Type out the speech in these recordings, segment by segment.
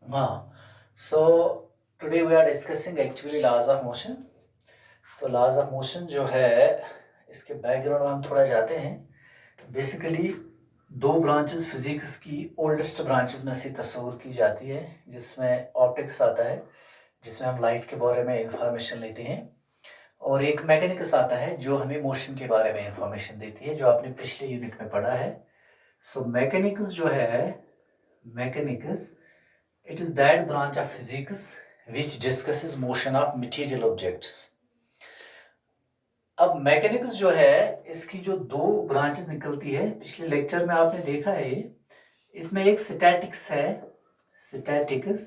हाँ, so today we are discussing actually laws of motion. तो laws of motion जो है, इसके बैकग्राउंड में हम थोड़ा जाते हैं। बेसिकली दो ब्रांचेस फिजिक्स की ओल्डेस्ट ब्रांचेस में से तस्वूर की जाती है, जिसमें ऑप्टिक्स आता है, जिसमें हम लाइट के बारे में इंफॉर्मेशन लेते हैं, और एक मैकेनिक्स आता है जो हमें मोशन के बारे में इंफॉर्मेशन देती है, जो आपने पिछले यूनिट में पढ़ा है। सो मैकेनिक्स जो है, mechanics it is that branch of physics which discusses motion of material objects। अब मैकेनिक्स जो है, इसकी जो दो ब्रांचेस निकलती है, पिछले लेक्चर में आपने देखा है, इसमें एक स्टैटिक्स है, स्टैटिक्स,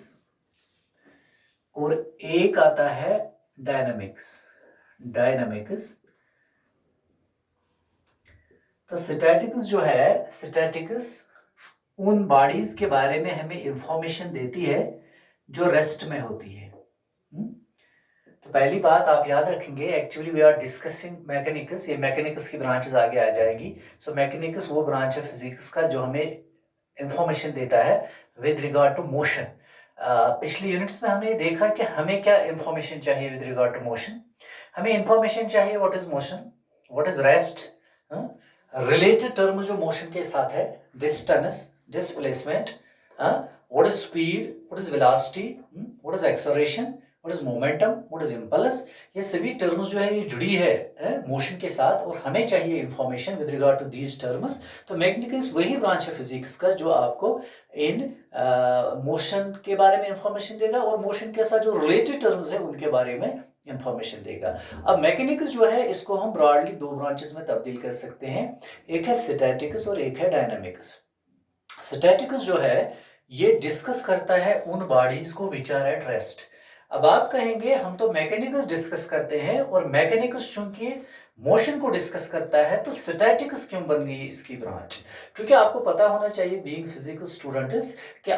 और एक आता है डायनामिक्स, डायनामिक्स। तो स्टैटिक्स जो है, स्टैटिक्स उन बॉडीज के बारे में हमें इंफॉर्मेशन देती है जो रेस्ट में होती है। तो पहली बात आप याद रखेंगे, actually we are discussing mechanics, ये मैकेनिक्स की ब्रांचेस आगे आ जाएंगी। सो मैकेनिक्स वो ब्रांच है फिजिक्स का जो हमें इंफॉर्मेशन देता है विद रिगार्ड टू मोशन। पिछले यूनिट्स में हमने देखा कि हमें क्या इंफॉर्मेशन चाहिए विद रिगार्ड टू मोशन। हमें इंफॉर्मेशन चाहिए what is motion, what is rest. Related term जो मोशन के साथ है, distance, displacement, what is speed, what is velocity, what is acceleration, what is momentum, what is impulse. ये सभी terms जो है ये जुड़ी है मोशन के साथ, और हमें चाहिए information with regard to these terms. तो मैकेनिक्स वही ब्रांच है फिजिक्स का जो आपको इन मोशन के बारे में इंफॉर्मेशन देगा, और मोशन के साथ जो रिलेटेड टर्म्स है उनके बारे में इंफॉर्मेशन देगा। अब मैकेनिक्स जो है, इसको हम ब्रॉडली दो ब्रांचेस में तब्दील कर सकते हैं, एक है स्टैटिक्स और एक है डायनामिक्स। स्टैटिक्स जो है, ये डिस्कस करता है उन बॉडीज को विच आर एट रेस्ट। अब आप कहेंगे हम तो मैकेनिक्स डिस्कस करते हैं, और मैकेनिक्स चूंकि मोशन को डिस्कस करता है, तो स्टैटिक्स क्यों बन गई इसकी ब्रांच? क्योंकि आपको पता होना चाहिए बीइंग फिजिक्स स्टूडेंट्स कि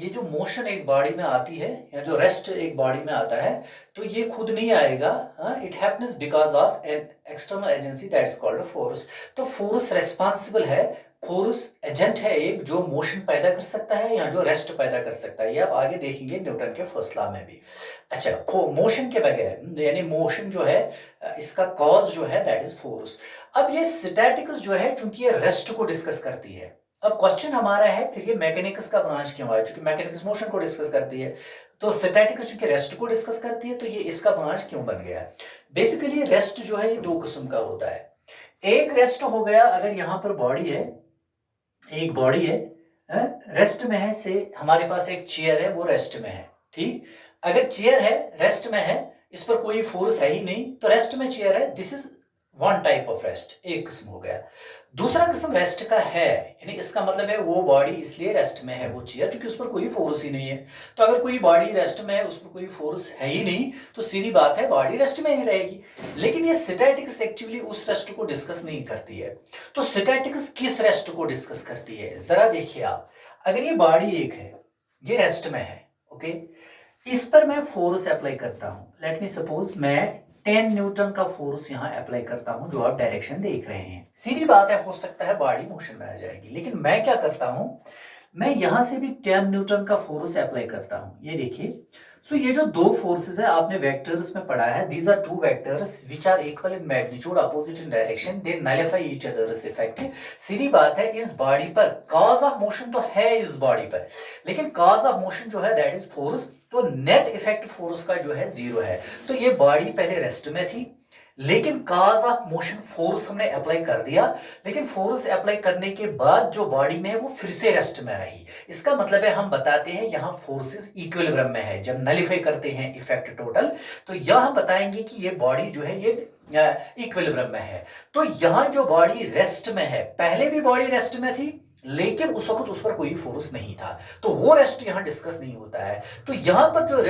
ये जो मोशन एक बॉडी में आती है, या जो रेस्ट एक बॉडी में आता है, तो ये खुद नहीं आएगा। It happens because of an external agency that is called force. तो फोर्स रेस्पॉन्सिबल है, फोर्स एजेंट है एक, जो मोशन पैदा कर सकता है या जो रेस्ट पैदा कर सकता है। ये आप आगे देखेंगे न्यूटन के फर्स्ट लॉ में भी। अच्छा, मोशन के बगैर, यानी मोशन जो है, इसका कॉज जो है दैट इज फोर्स। अब ये स्टैटिक्स जो है, क्योंकि ये रेस्ट को डिस्कस करती है। अब क्वेश्चन हमारा है फिर ये मैकेनिक्स का ब्रांच क्यों आया? क्योंकि मैकेनिक्स मोशन को डिस्कस करती है, तो स्टैटिक्स चूंकि रेस्ट को डिस्कस करती है, तो ये इसका ब्रांच क्यों बन गया? बेसिकली रेस्ट जो है ये दो किस्म का होता है। एक रेस्ट हो गया, अगर यहां पर बॉडी है, एक बॉडी है, रेस्ट में है, से हमारे पास एक चेयर है, वो रेस्ट में है, ठीक। अगर चेयर है, रेस्ट में है, इस पर कोई फोर्स है ही नहीं, तो रेस्ट में चेयर है, this is one type of rest, एक किस्म हो गया। दूसरा किस्म रेस्ट का है, यानी इसका मतलब है वो बॉडी इसलिए रेस्ट में है, वो चेयर, क्योंकि उस पर कोई फोर्स ही नहीं है। तो अगर कोई बॉडी रेस्ट में है, उस पर कोई फोर्स है ही नहीं, तो सीधी बात है बॉडी रेस्ट में ही रहेगी। लेकिन ये स्टैटिक्स एक्चुअली उस रेस्ट को डिस्कस नहीं करती है। तो स्टैटिक्स किस रेस्ट को डिस्कस करती है, जरा देखिए आप। अगर ये बॉडी एक है, ये रेस्ट में है, ओके, इस पर मैं फोर्स अप्लाई करता हूं, लेट मी सपोज मैं 10 न्यूटन का फोर्स यहां अप्लाई करता हूं, जो आप डायरेक्शन देख रहे हैं। सीधी बात है, हो सकता है बॉडी मोशन में आ जाएगी, लेकिन मैं क्या करता हूं, मैं यहां से भी 10 न्यूटन का फोर्स अप्लाई करता हूं। ये देखिए, सो ये जो दो फोर्सेस है, आपने वेक्टर्स में पढ़ा है, these are two vectors which are equal in magnitude, opposite in direction, they nullify each others effect. सीधी बात है, इस बॉडी पर कॉज ऑफ मोशन तो है इस बॉडी पर, लेकिन कॉज ऑफ मोशन जो है दैट इज फोर्स। तो नेट इफेक्ट फोर्स का जो है जीरो है। तो ये बॉडी पहले रेस्ट में थी, लेकिन कॉज ऑफ मोशन फोर्स हमने अप्लाई कर दिया, लेकिन फोर्स अप्लाई करने के बाद जो बॉडी में है वो फिर से रेस्ट में रही। इसका मतलब है हम बताते हैं यहां फोर्सेस इक्विलिब्रियम में है। जब नलिफाई करते हैं इफेक्ट टोटल, तो यहां हम बताएंगे कि ये बॉडी जो है ये इक्विलिब्रियम में है। तो यहां जो बॉडी रेस्ट में है, पहले भी बॉडी रेस्ट में थी, लेकिन उस वक्त उस पर कोई फोर्स नहीं था, तो वो रेस्ट यहां डिस्कस नहीं होता है। तो यहां पर जो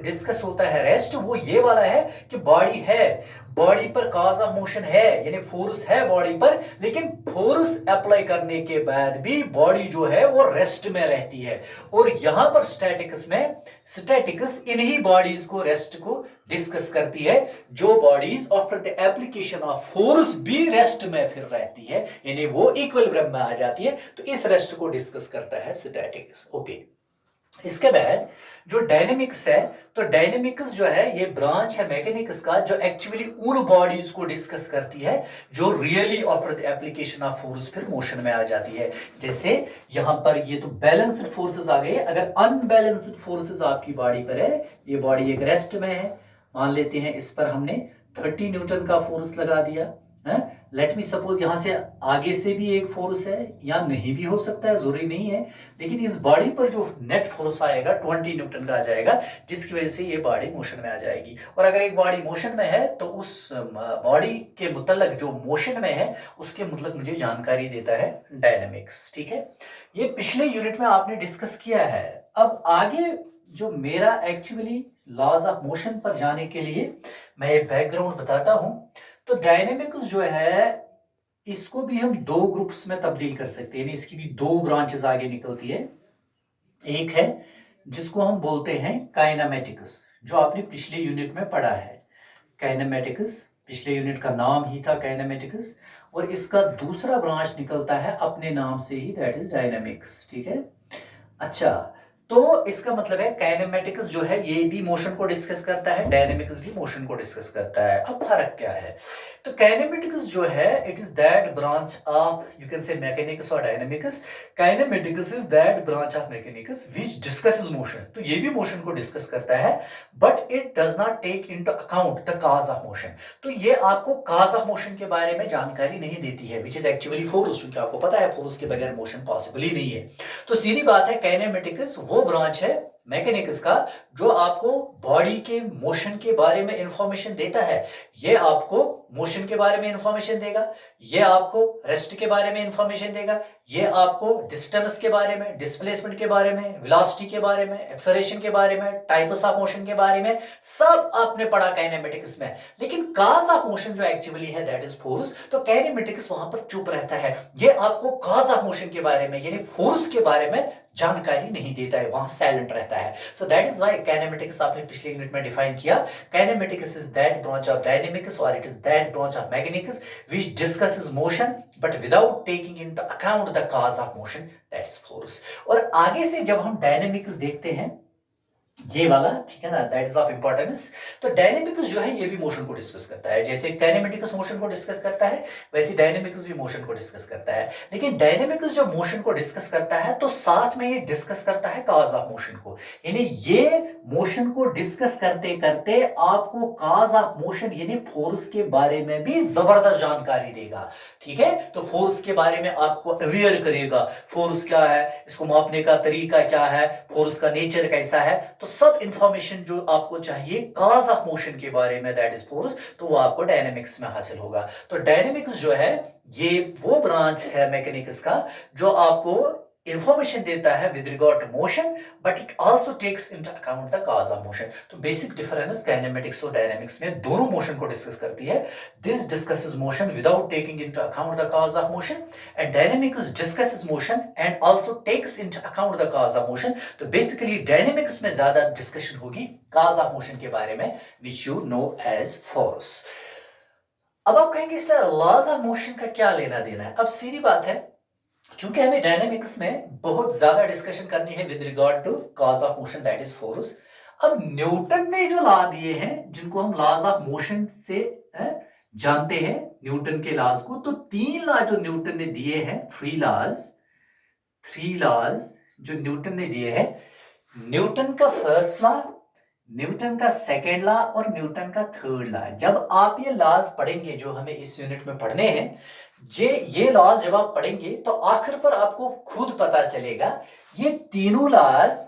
डिस्कस होता है रेस्ट, वो ये वाला है कि बॉडी है, बॉडी पर कॉज ऑफ मोशन है, यानी फोर्स है बॉडी पर, लेकिन फोर्स अप्लाई करने के बाद भी बॉडी जो है वो रेस्ट में रहती है। और यहां पर स्टैटिक्स में, स्टैटिक्स इन्हीं बॉडीज को, रेस्ट को डिस्कस करती है, जो bodies after the application of force भी रेस्ट में फिर रहती है, यानी वो इक्विलिब्रियम में आ जाती है। तो इस रेस्ट को डिस्कस करता है स्टैटिक्स, ओके। इसके बाद जो डायनेमिक्स है, तो डायनेमिक्स जो है ये ब्रांच है मैकेनिक्स का जो एक्चुअली उन बॉडीज को डिस्कस करती है जो really operate application of force फिर मोशन में आ जाती है। जैसे यहां पर ये तो बैलेंस्ड फोर्सेस आ गए, अगर अनबैलेंस्ड फोर्सेस आपकी बॉडी पर है, ये बॉडी एक रेस्ट में है, मान लेते हैं इस पर हमने 30 न्यूटन का फोर्स लगा दिया है, लेट मी सपोज यहां से आगे से भी एक फोर्स है या नहीं भी हो सकता है, जरूरी नहीं है, लेकिन इस बॉडी पर जो नेट फोर्स आएगा 20 न्यूटन का आ जाएगा, जिसकी वजह से ये बॉडी मोशन में आ जाएगी। और अगर एक बॉडी मोशन में है तो उस बॉडी के मुतल्लक जो मोशन में है उसके मुतल्लक मुझे जानकारी देता है डायनेमिक्स। ठीक है, ये पिछले यूनिट में आपने डिस्कस किया है। अब आगे जो मेरा एक्चुअली लॉज ऑफ मोशन पर जाने के लिए मैं एक बैकग्राउंड बताता हूं। तो डायनेमिक्स जो है इसको भी हम दो ग्रुप्स में तब्दील कर सकते हैं, इसकी भी दो ब्रांचेस आगे निकलती है। एक है जिसको हम बोलते हैं काइनेमेटिक्स, जो आपने पिछले यूनिट में पढ़ा है। काइनेमेटिक्स पिछले यूनिट का नाम ही था काइनेमेटिक्स, और इसका दूसरा ब्रांच निकलता है अपने नाम से ही, दैट इज डायनेमिक्स। ठीक है, अच्छा, तो इसका मतलब है काइनेमेटिक्स जो है ये भी मोशन को डिस्कस करता है, डायनेमिक्स भी मोशन को डिस्कस करता है। अब फर्क क्या है? तो काइनेमेटिक्स जो है it is that branch of, you can say mechanics और dynamics. Kinematics is that branch of mechanics which discusses motion, तो ये भी मोशन को डिस्कस करता है, but it does not take into account the cause of motion. तो ये आपको कॉज ऑफ मोशन के बारे में जानकारी नहीं देती है, व्हिच इज एक्चुअली फोर्स, क्योंकि आपको पता है फोर्स के बगैर मोशन पॉसिबल ही नहीं है। तो सीधी बात है, काइनेमेटिक्स वो ब्रांच है मैकेनिक्स का जो आपको बॉडी के मोशन के बारे में इंफॉर्मेशन देता है। ये आपको मोशन के बारे में इंफॉर्मेशन देगा, ये आपको रेस्ट के बारे में इंफॉर्मेशन देगा, ये आपको डिस्टेंस के बारे में, डिस्प्लेसमेंट के बारे में, वेलोसिटी के बारे में, एक्सेलरेशन के बारे में, टाइप्स ऑफ मोशन के बारे में, सब आपने पढ़ा काइनेमेटिक्स में। लेकिन कॉज ऑफ मोशन जो एक्चुअली है दैट इज फोर्स, तो काइनेमेटिक्स वहां पर चुप रहता है, ये आपको कॉज ऑफ मोशन के बारे में यानी फोर्स के बारे में जानकारी नहीं देता है, वहां साइलेंट रहता है। So that is why kinematics आपने पिछले यूनिट में डिफाइन किया, kinematics is that branch of dynamics और it is that branch of mechanics which discusses motion but without taking into account the cause of motion, that's force. और आगे से जब हम डायनेमिक्स देखते हैं ये वाला, ठीक है ना, दैट इज ऑफ इंपॉर्टेंस। तो डायनेमिक्स जो है ये भी मोशन को डिस्कस करता है, जैसे काइनेमेटिक्स मोशन को डिस्कस करता है वैसे डायनेमिक्स भी मोशन को डिस्कस करता है। लेकिन डायनेमिक्स जो मोशन को डिस्कस करता है तो साथ में ये डिस्कस करता है कॉज ऑफ मोशन को, यानी ये मोशन को डिस्कस करते करते आपको कॉज ऑफ मोशन यानी फोर्स के बारे में भी जबरदस्त जानकारी देगा। ठीक है, तो फोर्स के बारे में आपको अवेयर करेगा, फोर्स क्या है, इसको मापने का तरीका क्या है, फोर्स का नेचर कैसा है, तो सब इंफॉर्मेशन जो आपको चाहिए कॉज ऑफ मोशन के बारे में दैट इज फोर्स, तो वो आपको डायनेमिक्स में हासिल होगा। तो डायनेमिक्स जो है ये वो ब्रांच है मैकेनिक्स का जो आपको इंफॉर्मेशन देता है with regard to motion, but it also takes into account the cause of motion. तो बेसिक डिफरेंस काइनेमेटिक्स और डायनेमिक्स में, दोनों मोशन को डिस्कस करती है। This discusses motion without taking into account the cause of motion, and dynamics discusses motion and also takes into account the cause of motion. तो basically dynamics में ज्यादा discussion होगी कॉज ऑफ मोशन के बारे में, which you know as force. अब आप कहेंगे सर लॉज ऑफ मोशन का क्या लेना देना है? अब सीधी बात है, चूंकि हमें डायनेमिक्स में बहुत ज्यादा डिस्कशन करनी है with regard to cause of motion that is force. अब न्यूटन ने जो लॉ दिए हैं जिनको हम लॉज ऑफ मोशन से जानते हैं, न्यूटन के लॉज को, तो 3 लॉ जो न्यूटन ने दिए हैं, 3 लॉज जो न्यूटन ने दिए हैं, न्यूटन का फर्स्ट लॉ, न्यूटन का सेकेंड लॉ और न्यूटन का थर्ड लॉ। जब आप ये लॉज पढ़ेंगे जो हमें इस यूनिट में पढ़ने हैं, ये लॉज जब आप पढ़ेंगे तो आखिर पर आपको खुद पता चलेगा ये तीनों लॉज,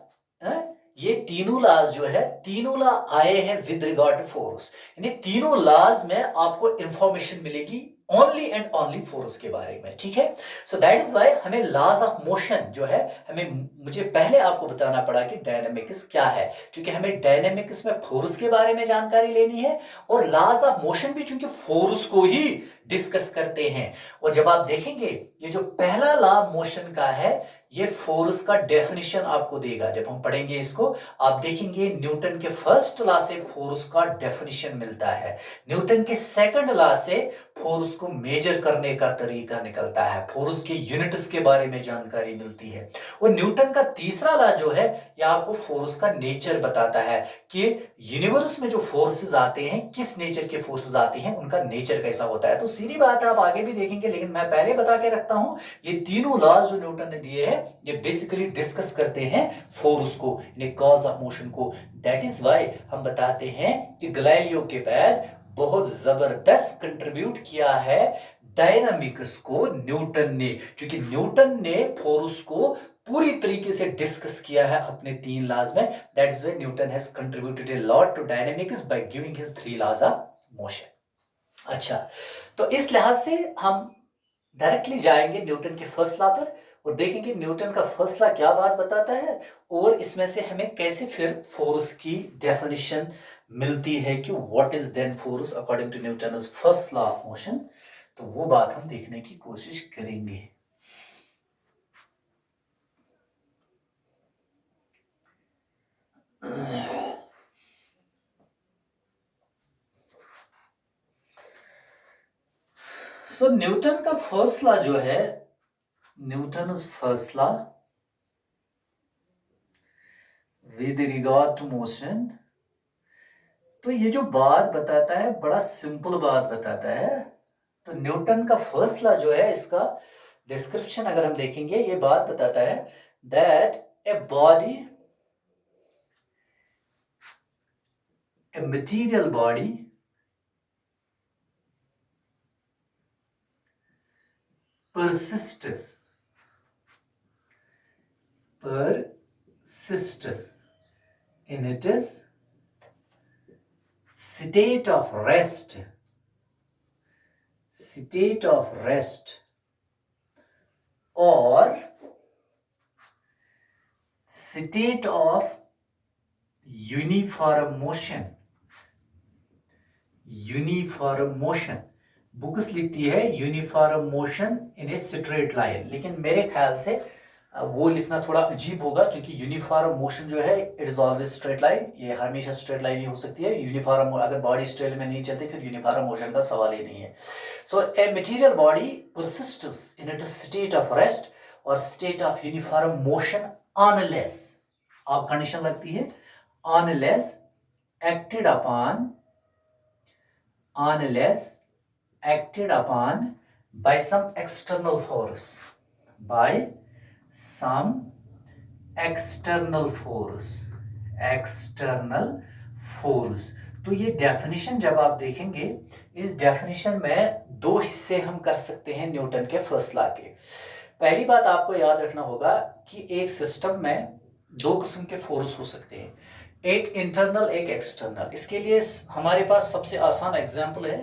ये तीनों लॉज जो है, तीनों लॉ आए हैं विद रिगार्ड टू फोर्स, यानी तीनों लॉज में आपको इंफॉर्मेशन मिलेगी ओनली एंड ओनली फोर्स के बारे में। ठीक है, सो दैट इज व्हाई हमें लॉज ऑफ मोशन जो है, मुझे पहले आपको बताना पड़ा कि डायनेमिक्स क्या है, क्योंकि हमें डायनेमिक्स में फोर्स के बारे में जानकारी लेनी है, और लॉज ऑफ मोशन भी चूंकि फोर्स को ही डिस्कस करते हैं। और जब आप देखेंगे ये जो पहला लॉ मोशन का है, ये फोर्स का डेफिनेशन आपको देगा। जब हम पढ़ेंगे इसको आप देखेंगे न्यूटन के फर्स्ट लॉ से फोर्स का डेफिनेशन मिलता है, न्यूटन के सेकंड लॉ से फोर्स को मेजर करने का तरीका निकलता है, फोर्स के यूनिट्स के बारे में जानकारी मिलती है। और न्यूटन का तीसरा लॉ जो है यह आपको फोर्स का नेचर बताता है कि यूनिवर्स में जो फोर्सेस आते हैं, किस नेचर के फोर्सेस आते हैं, उनका नेचर कैसा होता है। तो सीधी बात है, आप आगे भी देखेंगे, लेकिन मैं पहले बता के रखता हूं, ये तीनों लॉज जो न्यूटन ने दिए हैं ये बेसिकली डिस्कस करते हैं फोर्स को, कॉज ऑफ मोशन को। दैट इज वाई हम बताते हैं कि गैलीलियो के बाद बहुत जबरदस्त कंट्रीब्यूट किया है डायनामिक्स को न्यूटन ने, क्योंकि न्यूटन ने फोर्स को पूरी तरीके से डिस्कस किया है अपने 3 लॉज में। That is why Newton has contributed a lot to dynamics by giving his 3 laws of motion. अच्छा, तो इस लिहाज से हम डायरेक्टली जाएंगे न्यूटन के फर्स्ट लॉ पर और देखेंगे न्यूटन का फर्स्ट लॉ क्या बात बताता है और इसमें से हमें कैसे फिर फोर्स की डेफिनेशन मिलती है कि what is then force according to Newton first law of motion. तो वो बात हम देखने की कोशिश करेंगे। सो न्यूटन का फर्स्ट लॉ जो है, Newton first law with regard to motion, तो ये जो बात बताता है बड़ा सिंपल बात बताता है। तो न्यूटन का फर्स्ट लॉ जो है इसका डिस्क्रिप्शन अगर हम देखेंगे, ये बात बताता है that a body, A material body persists in its state of rest or state of uniform motion। Books लिखती है uniform motion in a straight line, लेकिन मेरे ख्याल से वो लिखना थोड़ा अजीब होगा, क्योंकि यूनिफॉर्म मोशन जो है it is always straight line, ये हमेशा स्ट्रेट लाइन ही हो सकती है। यूनिफॉर्म अगर बॉडी स्ट्रेट में नहीं चलती फिर यूनिफॉर्म मोशन का सवाल ही नहीं है। So a material body persists in its state of rest और state of uniform motion unless, आप कंडीशन लगती है unless acted upon by some external force, तो ये डेफिनेशन जब आप देखेंगे, इस डेफिनेशन में 2 हिस्से हम कर सकते हैं न्यूटन के फर्स्ट लॉ के। पहली बात आपको याद रखना होगा कि एक सिस्टम में 2 किस्म के फोर्स हो सकते हैं, एक इंटरनल एक एक्सटर्नल। इसके लिए हमारे पास सबसे आसान एग्जांपल है,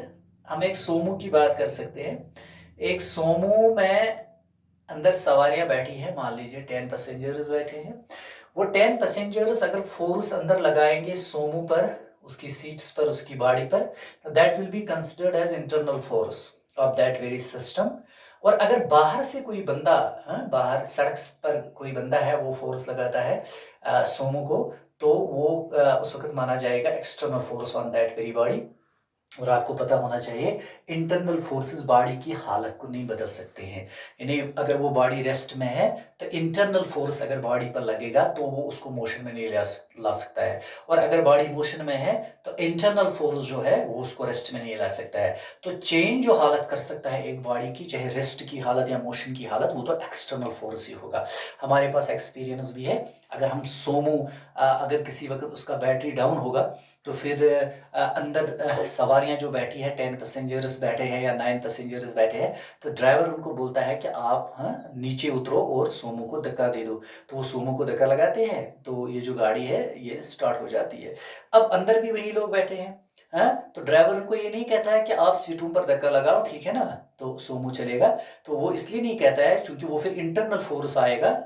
हम एक सोमो की बात कर सकते हैं। एक सोमो में अंदर सवारियां बैठी हैं, मान लीजिए 10 पैसेंजर्स बैठे हैं। वो 10 पैसेंजर्स अगर फोर्स अंदर लगाएंगे सोमो पर, उसकी सीट्स पर, उसकी बॉडी पर, तो that will be considered as internal force of that very system. और अगर बाहर से कोई बंदा, बाहर सड़क पर कोई बंदा है वो फोर्स लगाता है सोमो को, तो वो उस वक्त माना जाएगा external force on that very body. और आपको पता होना चाहिए इंटरनल फोर्सेस बॉडी की हालत को नहीं बदल सकते हैं, यानी अगर वो बॉडी रेस्ट में है तो इंटरनल फोर्स अगर बॉडी पर लगेगा तो वो उसको मोशन में नहीं ला सकता है, और अगर बॉडी मोशन में है तो इंटरनल फोर्स जो है वो उसको रेस्ट में नहीं ला सकता है। तो चेंज जो हालत कर सकता है एक बॉडी की, चाहे रेस्ट की हालत या मोशन की हालत, वो तो एक्सटर्नल फोर्स ही होगा। हमारे पास एक्सपीरियंस भी है, अगर हम सोमो अगर किसी वक्त उसका बैटरी डाउन होगा तो फिर अंदर सवारियां जो बैठी है 10 पैसेंजर्स बैठे हैं या 9 पैसेंजर्स बैठे हैं, तो ड्राइवर उनको बोलता है कि आप नीचे उतरो और सोमो को धक्का दे दो। तो वो सोमो को धक्का लगाते हैं तो ये जो गाड़ी है ये स्टार्ट हो जाती है। अब अंदर भी वही लोग बैठे हैं, तो ड्राइवर उनको ये नहीं कहता है कि आप सीटों पर धक्का लगाओ, ठीक है ना, तो सोमो चलेगा। तो वो इसलिए नहीं कहता है क्योंकि वो फिर इंटरनल फोर्स आएगा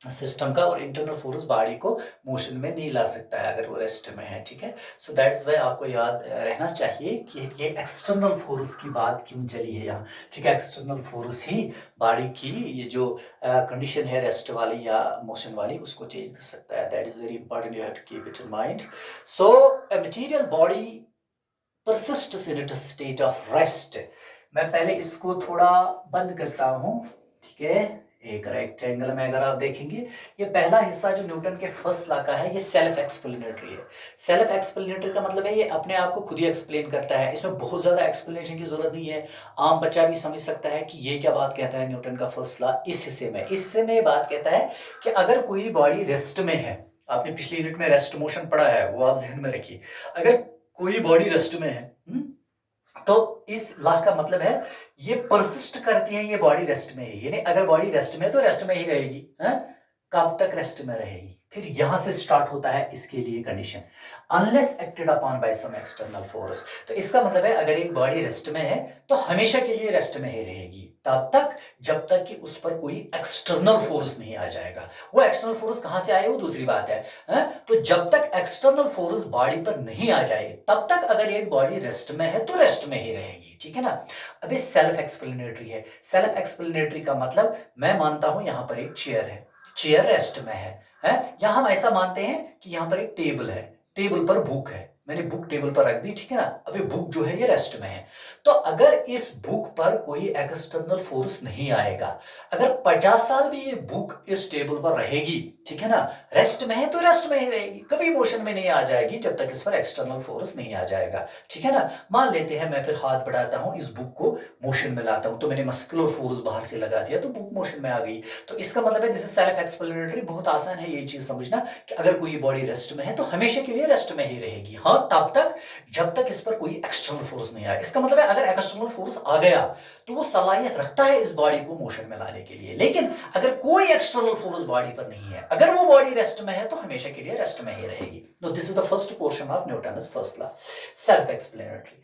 सिस्टम का, और इंटरनल फोर्स बॉडी को मोशन में नहीं ला सकता है अगर वो रेस्ट में है, ठीक है। सो दैट्स वाई आपको याद रहना चाहिए कि ये एक्सटर्नल फोर्स की बात क्यों चली है यहाँ, ठीक है। एक्सटर्नल फोर्स ही बॉडी की ये जो कंडीशन है रेस्ट वाली या मोशन वाली उसको चेंज कर सकता है। That is very important, you have to keep it in mind. So a material body persists in its state of rest मैं पहले इसको थोड़ा बंद करता हूं, ठीक है। एक रेक्टेंगल में अगर आप देखेंगे, ये पहला हिस्सा जो न्यूटन के फर्स्ट लॉ का है, ये सेल्फ एक्सप्लेनेटरी है। सेल्फ एक्सप्लेनेटरी का मतलब है ये अपने आप को खुद ही एक्सप्लेन करता है, इसमें बहुत ज्यादा एक्सप्लेनेशन की जरूरत नहीं है। आम बच्चा भी समझ सकता है कि ये क्या बात कहता है न्यूटन का फर्स्ट लॉ। इस हिस्से में ये बात कहता है कि अगर कोई बॉडी रेस्ट में है, आपने पिछली यूनिट में रेस्ट मोशन पढ़ा है, वो आप जहन में रखिए। अगर कोई बॉडी रेस्ट में है, तो इस लॉ का मतलब है ये परसिस्ट करती है, ये बॉडी रेस्ट में है, यानी अगर बॉडी रेस्ट में है तो रेस्ट में ही रहेगी। कब तक रेस्ट में रहेगी? फिर यहां से स्टार्ट होता है इसके लिए condition, unless acted upon by some external force. तो इसका मतलब है अगर एक बॉडी रेस्ट में है तो हमेशा के लिए रेस्ट में ही रहेगी, तब तक जब तक कि उस पर कोई एक्सटर्नल फोर्स नहीं आ जाएगा। वो एक्सटर्नल फोर्स कहां से आए वो दूसरी बात है। तो जब तक एक्सटर्नल फोर्स बॉडी पर नहीं आ जाए तब तक अगर एक बॉडी रेस्ट में है तो रेस्ट में ही रहेगी, ठीक है ना। अभी सेल्फ एक्सप्लेनेटरी है। सेल्फ एक्सप्लेनेटरी का मतलब, मैं मानता हूं यहां पर एक चेयर है, चेयर रेस्ट में है। यहां हम ऐसा मानते हैं कि यहां पर एक टेबल है, टेबल पर बुक है, मैंने बुक टेबल पर रख दी, ठीक है ना। अभी बुक जो है ये रेस्ट में है। तो अगर इस बुक पर कोई एक्सटर्नल फोर्स नहीं आएगा, अगर 50 साल भी ये बुक इस टेबल पर रहेगी, ठीक है ना, रेस्ट में है तो रेस्ट में ही रहेगी, कभी मोशन में नहीं आ जाएगी जब तक इस पर एक्सटर्नल फोर्स नहीं आ जाएगा, ठीक है ना। मान लेते हैं मैं फिर हाथ बढ़ाता हूं, इस बुक को मोशन में लाता हूं, तो मैंने मस्कुलर फोर्स बाहर से लगा दिया तो बुक मोशन में आ गई। तो इसका मतलब है दिस इज सेल्फ एक्सप्लेनेटरी। बहुत आसान है ये चीज समझना कि अगर कोई बॉडी रेस्ट में है तो हमेशा के लिए रेस्ट में ही रहेगी, हाँ तब तक जब तक इस पर कोई एक्सटर्नल फोर्स नहीं आया। इसका मतलब है अगर एक्सटर्नल फोर्स आ गया तो वो सलाहियत रखता है इस बॉडी को मोशन में लाने के लिए, लेकिन अगर कोई एक्सटर्नल फोर्स बॉडी पर नहीं है, अगर वो बॉडी रेस्ट में है तो हमेशा के लिए रेस्ट में ही रहेगी। तो this is the first portion of Newton's first law, self explanatory.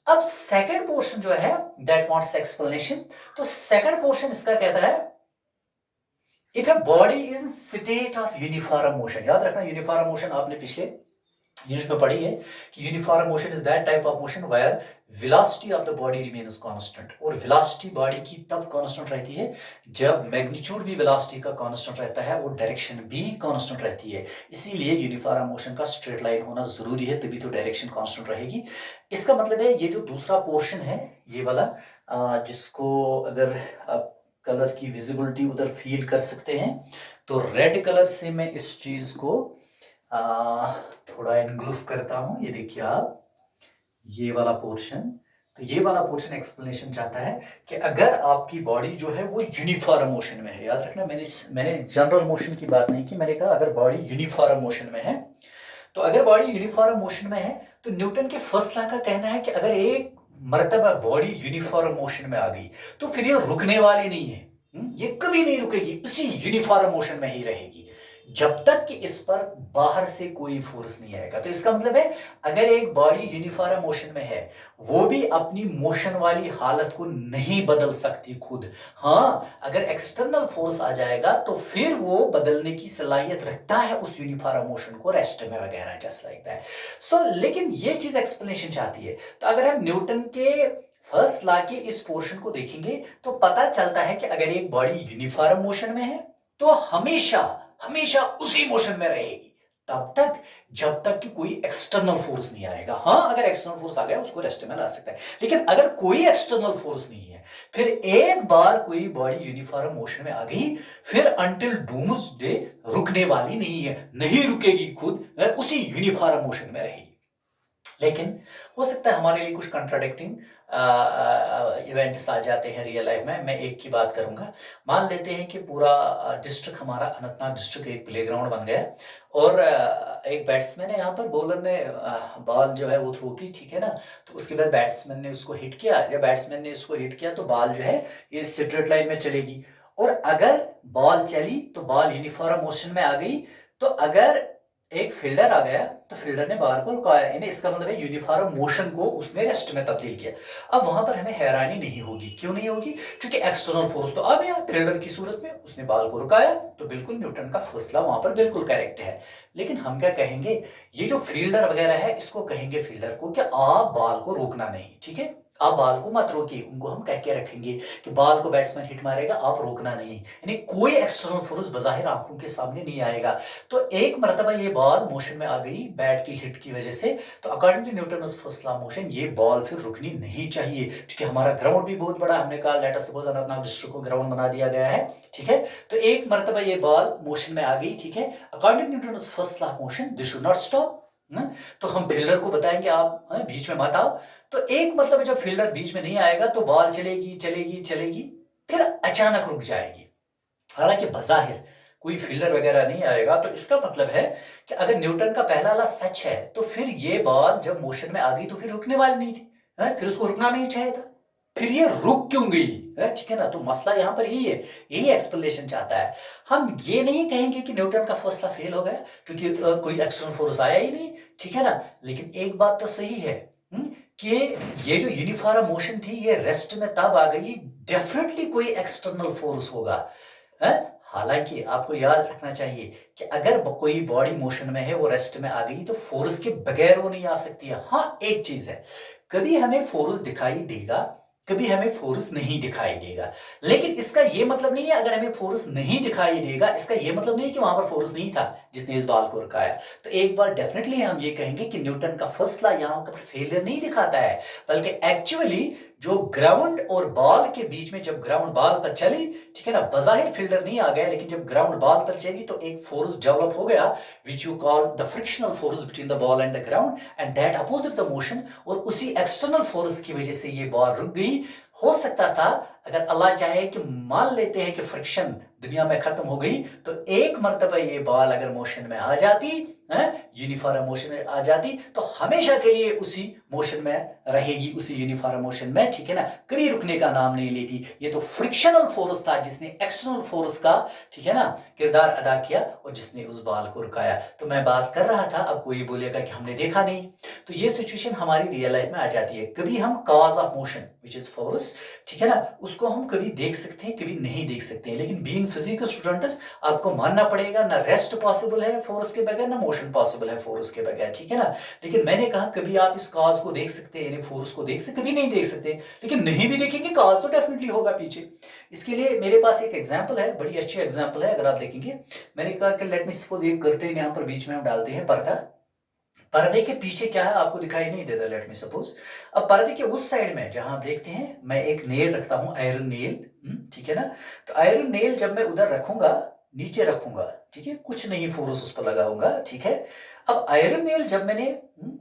अब सेकंड पोर्शन जो है दैट वांट्स एक्सप्लेनेशन। तो सेकंड पोर्शन इसका कहता है if a body is in state of uniform motion. याद रखना यूनिफॉर्म मोशन आपने पिछले यूनिट में पढ़ी है कि uniform motion is that type of motion where velocity of the body remains constant. और वेलोसिटी बॉडी की तब कांस्टेंट रहती है जब मैग्नीट्यूड भी वेलोसिटी का कांस्टेंट रहता है और डायरेक्शन भी कांस्टेंट रहती है। इसीलिए यूनिफॉर्म मोशन का स्ट्रेट लाइन होना जरूरी है, तभी तो डायरेक्शन कांस्टेंट रहेगी। इसका मतलब है ये जो दूसरा पोर्शन है ये वाला, जिसको अगर आप कलर की विजिबिलिटी उधर फील कर सकते हैं तो रेड कलर से मैं इस चीज को थोड़ा इनग्लूफ करता हूं। ये देखिए आप, ये वाला पोर्शन, तो ये वाला पोर्शन एक्सप्लेनेशन चाहता है कि अगर आपकी बॉडी जो है वो यूनिफॉर्म मोशन में है, याद रखना मैंने जनरल मोशन की बात नहीं की, मैंने कहा अगर बॉडी यूनिफॉर्म मोशन में है। तो अगर बॉडी यूनिफॉर्म मोशन में है तो न्यूटन के फर्स्ट लॉ का कहना है कि अगर एक मर्तबा बॉडी यूनिफॉर्म मोशन में आ गई तो फिर ये रुकने वाली नहीं है, ये कभी नहीं रुकेगी, उसी यूनिफॉर्म मोशन में ही रहेगी जब तक कि इस पर बाहर से कोई फोर्स नहीं आएगा। तो इसका मतलब है अगर एक बॉडी यूनिफॉर्म मोशन में है वो भी अपनी मोशन वाली हालत को नहीं बदल सकती खुद, हाँ अगर एक्सटर्नल फोर्स आ जाएगा तो फिर वो बदलने की सलाहियत रखता है उस यूनिफॉर्म मोशन को, रेस्ट में वगैरह, जस्ट लाइक दैट। सो लेकिन ये चीज एक्सप्लेनेशन चाहती है। तो अगर हम न्यूटन के फर्स्ट लॉ के इस पोर्शन को देखेंगे तो पता चलता है कि अगर एक बॉडी यूनिफॉर्म मोशन में है तो हमेशा हमेशा उसी मोशन में रहेगी तब तक जब तक कि कोई एक्सटर्नल फोर्स नहीं आएगा। हाँ अगर एक्सटर्नल फोर्स आ गया उसको रेस्ट में ला सकता है, लेकिन अगर कोई एक्सटर्नल फोर्स नहीं है, फिर एक बार कोई बॉडी यूनिफॉर्म मोशन में आ गई फिर अंटिल डूम्सडे रुकने वाली नहीं है, नहीं रुकेगी खुद, उसी यूनिफॉर्म मोशन में रहेगी। लेकिन हो सकता है हमारे लिए कुछ कंट्राडिक्टिंग इवेंट्स आ जाते हैं रियल लाइफ में। मैं एक की बात करूंगा। मान लेते हैं कि पूरा डिस्ट्रिक्ट हमारा अनंतनाग डिस्ट्रिक्ट एक प्लेग्राउंड बन गया और एक बैट्समैन है, यहाँ पर बॉलर ने बॉल जो है वो थ्रो की, ठीक है ना। तो उसके बाद बैट्समैन ने उसको हिट किया, जब बैट्समैन ने उसको हिट किया तो बॉल जो है ये स्ट्रेट लाइन में चलेगी, और अगर बॉल चली तो बॉल यूनिफॉर्म मोशन में आ गई। तो अगर एक फील्डर आ गया तो फील्डर ने बार को रुकाया, यानी इसका मतलब है यूनिफॉर्म मोशन को उसने रेस्ट में तब्दील किया। अब वहां पर हमें हैरानी नहीं होगी, क्यों नहीं होगी? क्योंकि एक्सटर्नल फोर्स तो आ गया फील्डर की सूरत में, उसने बॉल को रुकाया, तो बिल्कुल न्यूटन का फैसला वहां पर बिल्कुल करेक्ट है। लेकिन हम क्या कहेंगे, ये जो फील्डर वगैरह है इसको कहेंगे फील्डर को कि आप बॉल को रोकना नहीं, ठीक है, आप बॉल को मत रोकिए, उनको हम कह के रखेंगे कि बॉल को बैट्समैन हिट मारेगा, आप रोकना नहीं, यानी कोई एक्सटर्नल फोर्स बज़ाहिर आंखों के सामने नहीं आएगा। तो एक मरतबा ये बॉल मोशन में आ गई बैट की हिट की वजह से, तो according to Newton's first law of motion ये बॉल फिर रुकनी नहीं चाहिए, क्योंकि हमारा ग्राउंड भी बहुत बड़ा, हमने कहा let us suppose Anantnag district को ग्राउंड बना दिया गया है, ठीक है। तो एक मरतबा ये बॉल मोशन में आ गई, ठीक है, according to Newton's first law of motion this should not stop. तो हम फील्डर को बताएंगे आप बीच में मत आओ। तो एक मरतबा जब फील्डर बीच में नहीं आएगा तो बॉल चलेगी चलेगी चलेगी, फिर अचानक रुक जाएगी। हालांकि बज़ाहिर कोई फील्डर वगैरह नहीं आएगा, तो इसका मतलब है कि अगर न्यूटन का पहला वाला सच है तो फिर ये बॉल जब मोशन में आ गई तो फिर रुकने वाली नहीं थी, फिर उसको रुकना नहीं चाहिए था, फिर ये रुक क्यों गई है, ठीक है ना। तो मसला यहां पर यही है, यही एक्सप्लेनेशन चाहता है। हम ये नहीं कहेंगे कि न्यूटन का फर्स्ट लॉ फेल हो गया क्योंकि कोई एक्सटर्नल फोर्स आया ही नहीं, ठीक है ना। लेकिन एक बात तो सही है कि ये जो यूनिफॉर्म मोशन थी ये रेस्ट में तब आ गई, डेफिनेटली कोई एक्सटर्नल फोर्स होगा, है। हालांकि आपको याद रखना चाहिए कि अगर कोई बॉडी मोशन में है वो रेस्ट में आ गई तो फोर्स के बगैर वो नहीं आ सकती है। हाँ एक चीज है, कभी हमें फोर्स दिखाई देगा, कभी हमें फोर्स नहीं दिखाई देगा, लेकिन इसका ये मतलब नहीं है अगर हमें फोर्स नहीं दिखाई देगा इसका ये मतलब नहीं कि वहां पर फोर्स नहीं था जिसने इस बॉल को रुकाया। तो एक बार डेफिनेटली हम ये कहेंगे कि न्यूटन का फर्स्ट लॉ यहां पर फेलियर नहीं दिखाता है, बल्कि एक्चुअली जो ग्राउंड और बॉल के बीच में जब ग्राउंड बॉल पर चली, ठीक है ना, बज़ाहिर फील्डर नहीं आ गया, लेकिन जब ग्राउंड बॉल पर चली तो एक फोर्स डेवलप हो गया which you call the frictional force between the ball and the ground and that opposite the motion, और उसी एक्सटर्नल फोर्स की वजह से ये बॉल रुक गई। हो सकता था अगर अल्लाह चाहे कि मान लेते हैं कि फ्रिक्शन दुनिया में खत्म हो गई तो एक मरतबा ये बॉल अगर मोशन में आ जाती, यूनिफॉर्म मोशन में आ जाती, तो हमेशा के लिए उसी मोशन में रहेगी, उसी यूनिफॉर्म मोशन में, ठीक है ना, कभी रुकने का नाम नहीं लेती। ये तो फ्रिक्शनल फोर्स था जिसने एक्सटर्नल फोर्स का, ठीक है ना, किरदार अदा किया और जिसने उस बॉल को रुकाया। तो मैं बात कर रहा था, अब कोई बोलेगा कि हमने देखा नहीं, तो ये सिचुएशन हमारी रियल लाइफ में आ जाती है। कभी हम cause of motion which is force, ठीक है ना, उसको हम कभी देख सकते हैं कभी नहीं देख सकते हैं, लेकिन बीइंग फिजिकल स्टूडेंट्स आपको मानना पड़ेगा ना रेस्ट पॉसिबल है फोर्स के बगैर, ना मोशन पॉसिबल है फोर्स के बगैर, ठीक है ना। लेकिन मैंने कहा कभी आप इस कॉज को देख सकते हैं, यानी फोर्स को देख सकते, कभी नहीं देख सकते, लेकिन नहीं भी देखेंगे कॉज तो डेफिनेटली होगा पीछे। इसके लिए मेरे पास एक एग्जाम्पल है, बड़ी अच्छी एग्जाम्पल है, अगर आप देखेंगे। मैंने कहा कि लेट मी सपोज एक कर्टेन यहाँ पर बीच में हम डालते हैं पर्दा, पर्दे के पीछे क्या है आपको दिखाई नहीं देता, लेट मी सपोज। अब पर्दे के उस साइड में जहां आप देखते हैं मैं एक नेल रखता हूं, आयरन नेल, ठीक है ना। तो आयरन नेल जब मैं उधर रखूंगा, नीचे रखूंगा, ठीक है, कुछ नहीं फोर्स उस पर लगाऊंगा, ठीक है। अब आयरन नेल जब मैंने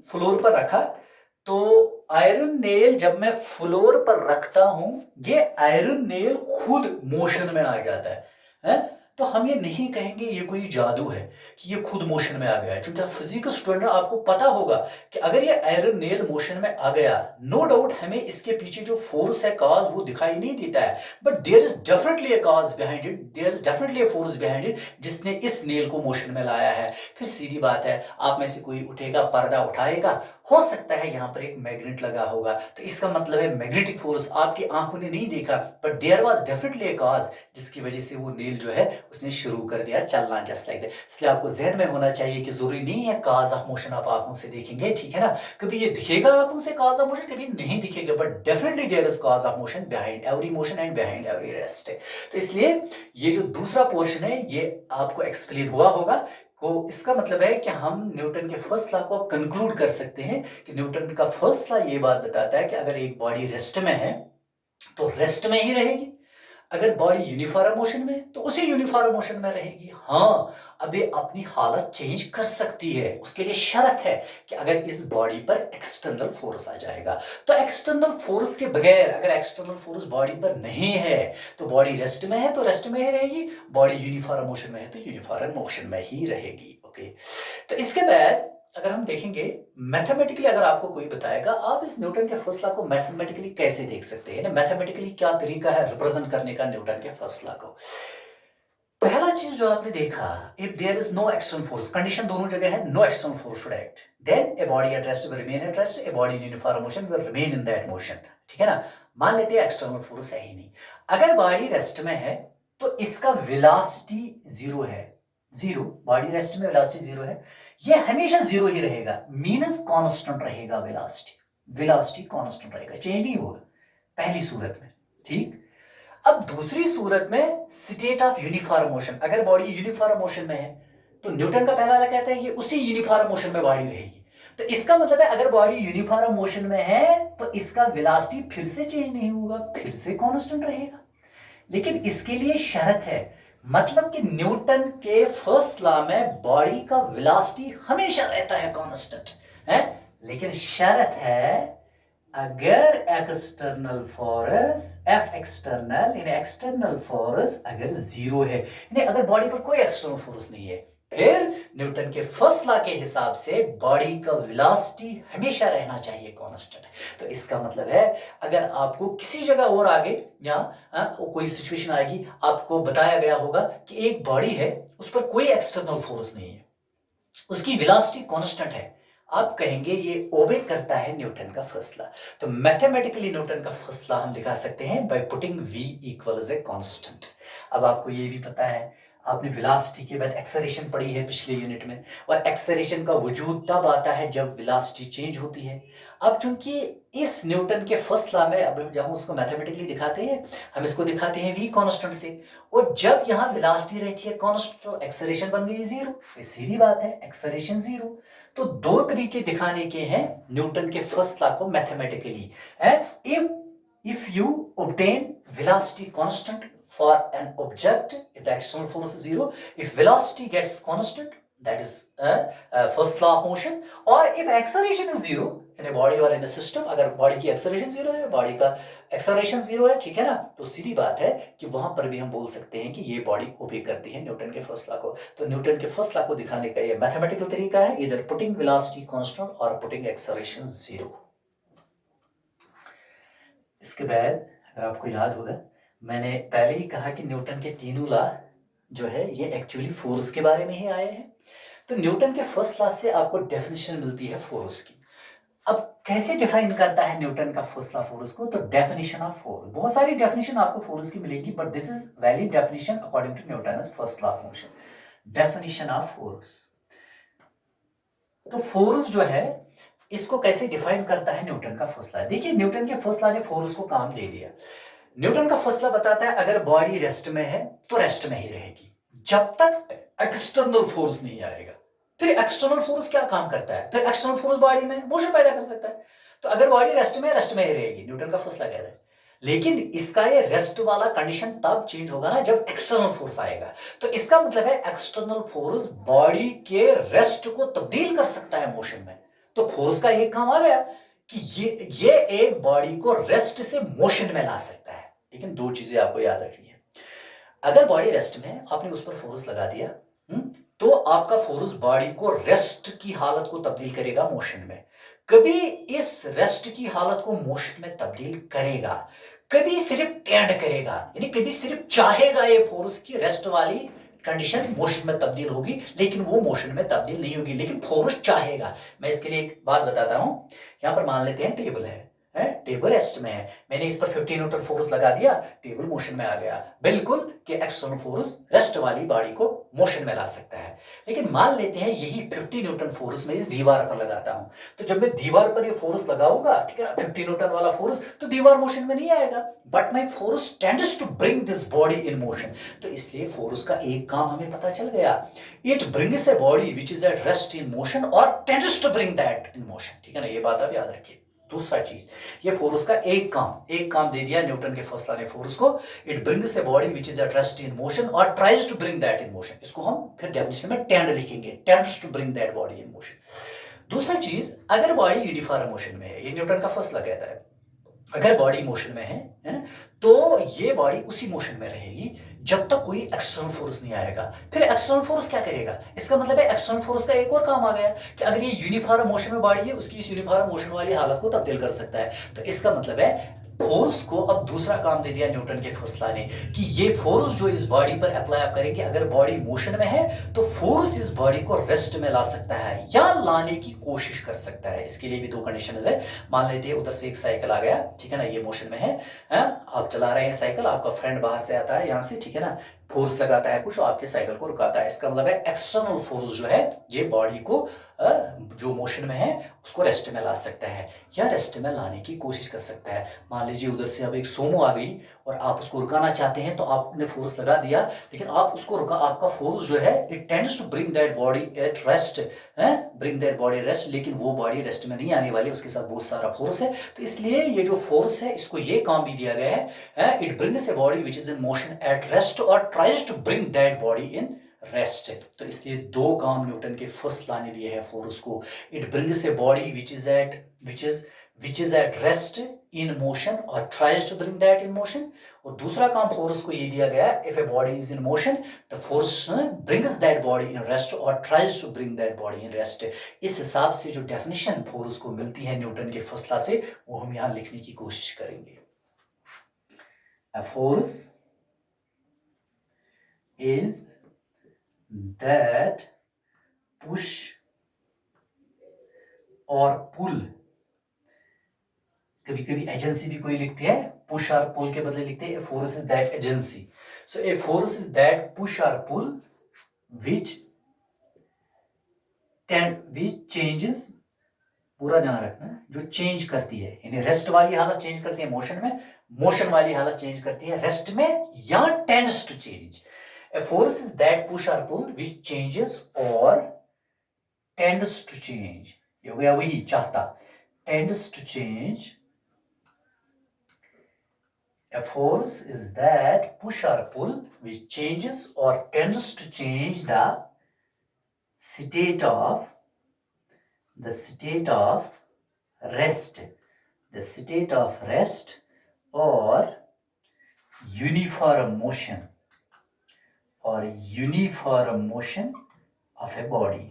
फ्लोर पर रखा, तो आयरन नेल जब मैं फ्लोर पर रखता हूं ये आयरन नेल खुद मोशन में आ जाता है? तो हम ये नहीं कहेंगे ये कोई जादू है कि ये खुद मोशन में आ गया है, क्योंकि आप फिजिकल स्टूडेंट आपको पता होगा कि अगर ये आयरन नेल मोशन में आ गया, नो डाउट हमें इसके पीछे जो फोर्स है कॉज वो दिखाई नहीं देता है, but there is definitely a cause behind it, there is definitely a force behind it जिसने इस नेल को मोशन में लाया है। फिर सीधी बात है, आप में से कोई उठेगा पर्दा उठाएगा, हो सकता है यहाँ पर एक मैग्नेट लगा होगा, तो इसका मतलब है मैग्नेटिक फोर्स आपकी आंखों ने नहीं देखा, but there was definitely a cause जिसकी वजह से वो नेल जो है उसने शुरू कर दिया चलना, जस्ट लाइक दैट। इसलिए आपको जहन में होना चाहिए कि जरूरी नहीं है कॉज ऑफ मोशन आप आंखों से देखेंगे, ठीक है ना, कभी ये दिखेगा आंखों से कॉज ऑफ मोशन, कभी नहीं दिखेगा, but definitely there is cause of motion behind every motion and behind every rest. तो इसलिए ये जो दूसरा पोर्शन है ये आपको एक्सप्लेन हुआ होगा। तो इसका मतलब है कि हम न्यूटन के फर्स्ट लॉ को कंक्लूड कर सकते हैं कि न्यूटन का फर्स्ट लॉ ये बात बताता है कि अगर एक बॉडी रेस्ट में है तो रेस्ट में ही रहेगी, अगर बॉडी यूनिफॉर्म मोशन में तो उसी यूनिफॉर्म मोशन में रहेगी। हाँ, अब ये अपनी हालत चेंज कर सकती है, उसके लिए शर्त है कि अगर इस बॉडी पर एक्सटर्नल फोर्स आ जाएगा। तो एक्सटर्नल फोर्स के बगैर, अगर एक्सटर्नल फोर्स बॉडी पर नहीं है तो बॉडी रेस्ट में है तो रेस्ट में ही रहेगी, बॉडी यूनिफॉर्म मोशन में है तो यूनिफॉर्म मोशन में ही रहेगी। ओके, तो इसके बाद अगर हम देखेंगे मैथमेटिकली, अगर आपको कोई बताएगा आप इस न्यूटन के फर्स्ट लॉ को मैथमेटिकली कैसे देख सकते हैं, मैथमेटिकली क्या तरीका है रिप्रेजेंट करने का न्यूटन के फर्स्ट लॉ को। पहला चीज जो आपने देखा, if there is no external force, condition दोनों जगह है, no external force should act, then a body at rest will remain at rest, a body in uniform motion will remain in that motion, ठीक है ना। मान लेते हैं external force है ही नहीं, अगर बॉडी रेस्ट में है तो इसका वेलोसिटी जीरो है, जीरो, बॉडी रेस्ट में वेलोसिटी जीरो है, ये हमेशा जीरो ही रहेगा, मीनस कांस्टेंट रहेगा वेलोसिटी, वेलोसिटी कांस्टेंट रहेगा, चेंज नहीं होगा पहली सूरत में, ठीक। अब दूसरी सूरत में स्टेट ऑफ यूनिफॉर्म मोशन, अगर बॉडी यूनिफॉर्म मोशन में है तो न्यूटन का पहला लॉ कहता है कि उसी यूनिफॉर्म मोशन में बॉडी रहेगी। तो इसका मतलब है अगर बॉडी यूनिफॉर्म मोशन में है तो इसका वेलोसिटी फिर से चेंज नहीं होगा, फिर से कांस्टेंट रहेगा। लेकिन इसके लिए शर्त है, मतलब कि न्यूटन के फर्स्ट लॉ में बॉडी का वेलोसिटी हमेशा रहता है कांस्टेंट है, लेकिन शर्त है अगर एक्सटर्नल फोर्स एफ एक्सटर्नल यानी एक्सटर्नल फोर्स अगर जीरो है, यानी अगर बॉडी पर कोई एक्सटर्नल फोर्स नहीं है, फिर न्यूटन के फर्स्ट लॉ के हिसाब से बॉडी का वेलोसिटी हमेशा रहना चाहिए कांस्टेंट। तो इसका मतलब है अगर आपको किसी जगह और आगे या कोई सिचुएशन आएगी, आपको बताया गया होगा कि एक बॉडी है उस पर कोई एक्सटर्नल फोर्स नहीं है, उसकी वेलोसिटी कांस्टेंट है, आप कहेंगे ये ओबे करता है न्यूटन का फर्स्ट लॉ। तो मैथमेटिकली न्यूटन का फर्स्ट लॉ हम दिखा सकते हैं by putting v equals a constant. अब आपको ये भी पता है, आपने वेलोसिटी के बाद एक्सेलरेशन पढ़ी है पिछले यूनिट में, और एक्सेलरेशन का वजूद तब आता है जब वेलोसिटी चेंज होती है। अब चूंकि इस न्यूटन के फर्स्ट लॉ में, अब जब हम उसको मैथमेटिकली दिखाते हैं, हम इसको दिखाते हैं v कांस्टेंट से, और जब यहाँ वेलोसिटी रहती है कांस्टेंट तो एक्सेलरेशन बन गई जीरो, सीधी बात है एक्सेलरेशन जीरो। तो दो तरीके दिखाने के हैं न्यूटन के फर्स्ट लॉ को मैथमेटिकली है। if you obtain velocity constant for an object, if the external force is zero, if velocity gets constant, that is first law of motion, or if acceleration is zero in a body or in a system, अगर body की acceleration zero है, body का acceleration zero है, ठीक है ना, तो सीधी बात है कि वहां पर भी हम बोल सकते हैं कि ये बॉडी ओबे करती है न्यूटन के फर्स्ट लॉ को। तो न्यूटन के फर्स्ट लॉ को दिखाने का ये मैथमेटिकल तरीका है, इधर पुटिंग वेलोसिटी कांस्टेंट और पुटिंग एक्सेलरेशन जीरो। इसके बाद अगर आपको याद होगा, मैंने पहले ही कहा कि न्यूटन के तीनों लॉ जो है ये एक्चुअली फोर्स के बारे में ही आए हैं। तो न्यूटन के फर्स्ट लॉ से आपको डेफिनेशन मिलती है फोर्स की। अब कैसे डिफाइन करता है न्यूटन का फर्स्ट लॉ फोर्स को? तो डेफिनेशन ऑफ फोर्स, बहुत सारी डेफिनेशन आपको फोर्स की मिलेगी, but this is valid definition according to Newton first law of motion. Definition of force, तो फोर्स जो है इसको कैसे डिफाइन करता है न्यूटन का फर्स्ट लॉ? देखिए न्यूटन के फर्स्ट लॉ ने फोर्स को काम दे दिया। न्यूटन का फर्स्ट लॉ बताता है अगर बॉडी रेस्ट में है तो रेस्ट में ही रहेगी जब तक एक्सटर्नल फोर्स नहीं आएगा। फिर एक्सटर्नल फोर्स क्या काम करता है? फिर एक्सटर्नल फोर्स बॉडी में मोशन पैदा कर सकता है। तो अगर बॉडी रेस्ट में ही रहेगी, न्यूटन का फर्स्ट लॉ कहता है। लेकिन इसका ये रेस्ट वाला कंडीशन तब चेंज होगा ना जब एक्सटर्नल फोर्स आएगा। तो इसका मतलब है एक्सटर्नल फोर्स बॉडी के रेस्ट को तब्दील कर सकता है मोशन में। तो फोर्स का एक काम आ गया कि ये एक बॉडी को रेस्ट से मोशन में ला सकता है। लेकिन दो चीजें आपको याद रखनी है, अगर बॉडी रेस्ट में है, आपने उस पर फोर्स लगा दिया, तो आपका फोर्स बॉडी को रेस्ट की हालत को तब्दील करेगा मोशन में। कभी इस रेस्ट की हालत को मोशन में तब्दील करेगा, कभी सिर्फ टेंड करेगा, यानी कभी सिर्फ चाहेगा ये फोर्स की रेस्ट वाली कंडीशन मोशन में तब्दील होगी, लेकिन वो मोशन में तब्दील नहीं होगी, लेकिन फोर्स चाहेगा। मैं इसके लिए एक बात बताता हूं, यहां पर मान लेते हैं टेबल है, टेबल रेस्ट में है, मैंने इस पर 50 न्यूटन फोर्स लगा दिया, टेबल मोशन में आ गया। बिल्कुल कि एक्सटर्नल फोर्स रेस्ट वाली बॉडी को मोशन में ला सकता है। लेकिन मान लेते हैं यही 50 न्यूटन फोर्स मैं इस दीवार पर लगाता हूं, तो जब मैं दीवार पर ये फोर्स लगाऊंगा, ठीक है ना, 50 न्यूटन वाला फोर्स, तो दीवार मोशन में नहीं आएगा, but my force tends to bring this body in motion. तो इसलिए फोर्स का एक काम हमें पता चल गया, it brings a body which is at rest in motion और tends to bring that in motion, ठीक है ना, ये बात आप याद रखिए। दूसरा चीज, ये फोर्स का एक काम दे दिया न्यूटन के फर्स्ट लॉ ने फोर्स को, it brings a body which is at rest in motion और tries to bring that in motion. इसको हम फिर डेफिनेशन में टेंड लिखेंगे, tends to bring that body in motion. दूसरा चीज, अगर बॉडी यूनिफॉर्म मोशन में है, ये न्यूटन का फर्स्ट लॉ कहता है, अगर बॉडी मोशन में है तो ये बॉडी उसी मोशन में रहेगी जब तक कोई एक्सटर्नल फोर्स नहीं आएगा। फिर एक्सटर्नल फोर्स क्या करेगा? इसका मतलब है एक्सटर्नल फोर्स का एक और काम आ गया कि अगर ये यूनिफॉर्म मोशन में बॉडी है, उसकी इस यूनिफॉर्म मोशन वाली हालत को तब्दील कर सकता है। तो इसका मतलब है फोर्स को अब दूसरा काम दे दिया न्यूटन के फर्स्ट लॉ ने कि ये फोर्स जो इस बॉडी पर अप्लाई आप करेंगे, अगर बॉडी मोशन में है तो फोर्स इस बॉडी को रेस्ट में ला सकता है या लाने की कोशिश कर सकता है। इसके लिए भी दो कंडीशंस है। मान लेते हैं उधर से एक साइकिल आ गया, ठीक है ना, ये मोशन में है, आप चला रहे हैं साइकिल, आपका फ्रेंड बाहर से आता है यहाँ से, ठीक है ना, फोर्स लगाता है कुछ, आपके साइकिल को रुकाता है। इसका मतलब है एक्सटर्नल फोर्स जो है ये बॉडी को जो मोशन में है उसको रेस्ट में ला सकता है या रेस्ट में लाने की कोशिश कर सकता है। मान लीजिए उधर से अब एक सोमो आ गई और आप उसको रुकाना चाहते हैं, तो आपने फोर्स लगा दिया, लेकिन आप उसको रुका, आपका फोर्स जो है it tends to bring that body at rest, bring that body rest, लेकिन वो बॉडी रेस्ट में नहीं आने वाली, उसके साथ बहुत सारा फोर्स है। तो इसलिए ये जो फोर्स है इसको ये काम भी दिया गया है, it brings a body which is in motion at rest और tries to bring that body in rest. तो इसलिए दो काम न्यूटन के फर्स्ट लाने दिए हैं फोर्स को। It brings a body which is at rest in motion और tries to bring that in motion. और दूसरा काम फोर्स को ये दिया गया है, if a body is in motion the force brings that body in rest और tries to bring that body in rest. इस हिसाब से जो डेफिनेशन फोर्स को मिलती है न्यूटन के फर्स्ट लॉ से, वो हम यहां लिखने की कोशिश करेंगे। A force is that push or pull, कभी कभी एजेंसी भी कोई लिखते हैं, पुश और पुल के बदले लिखते हैं force is that agency. So A force is that push और पुल विच चेंजेस, पूरा ध्यान रखना, जो चेंज करती है, यानी रेस्ट वाली हालत चेंज करती है मोशन में, मोशन वाली हालत चेंज करती है रेस्ट में, या tends to change. A force is that push और पुल विच चेंजेस और टेंड्स टू चेंज, ये हो गया वही चाहता, tends to change. A force is that push or pull which changes or tends to change the state of rest, the state of rest or uniform motion of a body,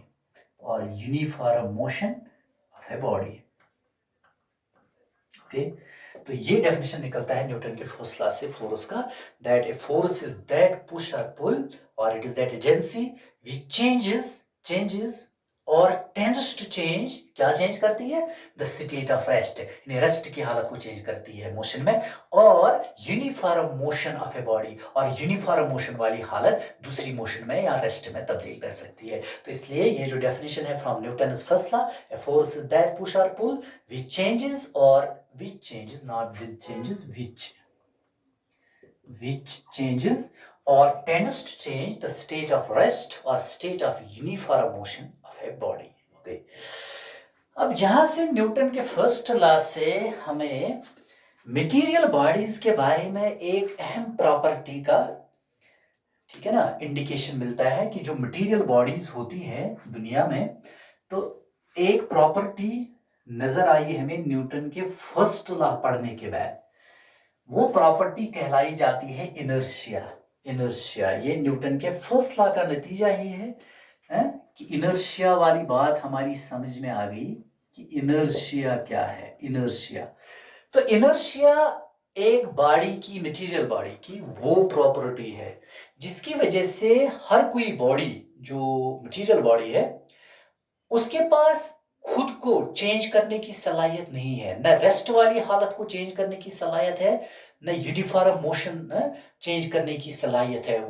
okay. तो ये definition निकलता है Newton के first law से force का, that A force is that push और पुल और it is that agency which changes और टेंड्स टू चेंज, क्या चेंज करती है, द स्टेट ऑफ रेस्ट, यानी रेस्ट की हालत को चेंज करती है मोशन में, और uniform motion of a body, और यूनिफॉर्म मोशन वाली हालत दूसरी मोशन में या रेस्ट में तब्दील कर सकती है। तो इसलिए ये जो डेफिनेशन है from Newton's first law, A force is that push और पुल व्हिच चेंजेस और which changes, not with changes, which changes or tends to change the state of rest or state of uniform motion of a body, okay। अब यहां से Newton के first law से हमें material bodies के बारे में एक अहम प्रॉपर्टी का, ठीक है ना, इंडिकेशन मिलता है कि जो मटेरियल बॉडीज होती है दुनिया में, तो एक प्रॉपर्टी नजर आई हमें न्यूटन के फर्स्ट लॉ पढ़ने के बाद। वो प्रॉपर्टी कहलाई जाती है इनर्शिया। ये न्यूटन के फर्स्ट लॉ का नतीजा ही है कि इनर्शिया वाली बात हमारी समझ में आ गई कि इनर्शिया क्या है। इनर्शिया, तो इनर्शिया एक बॉडी की, मटेरियल बॉडी की वो प्रॉपर्टी है जिसकी वजह से हर कोई बॉडी, जो मटेरियल बॉडी है, उसके पास खुद को चेंज करने की सलाहियत नहीं है। न रेस्ट वाली हालत को चेंज करने की सलाहियत है, न यूनिफॉर्म मोशन चेंज करने की सलाहियत है।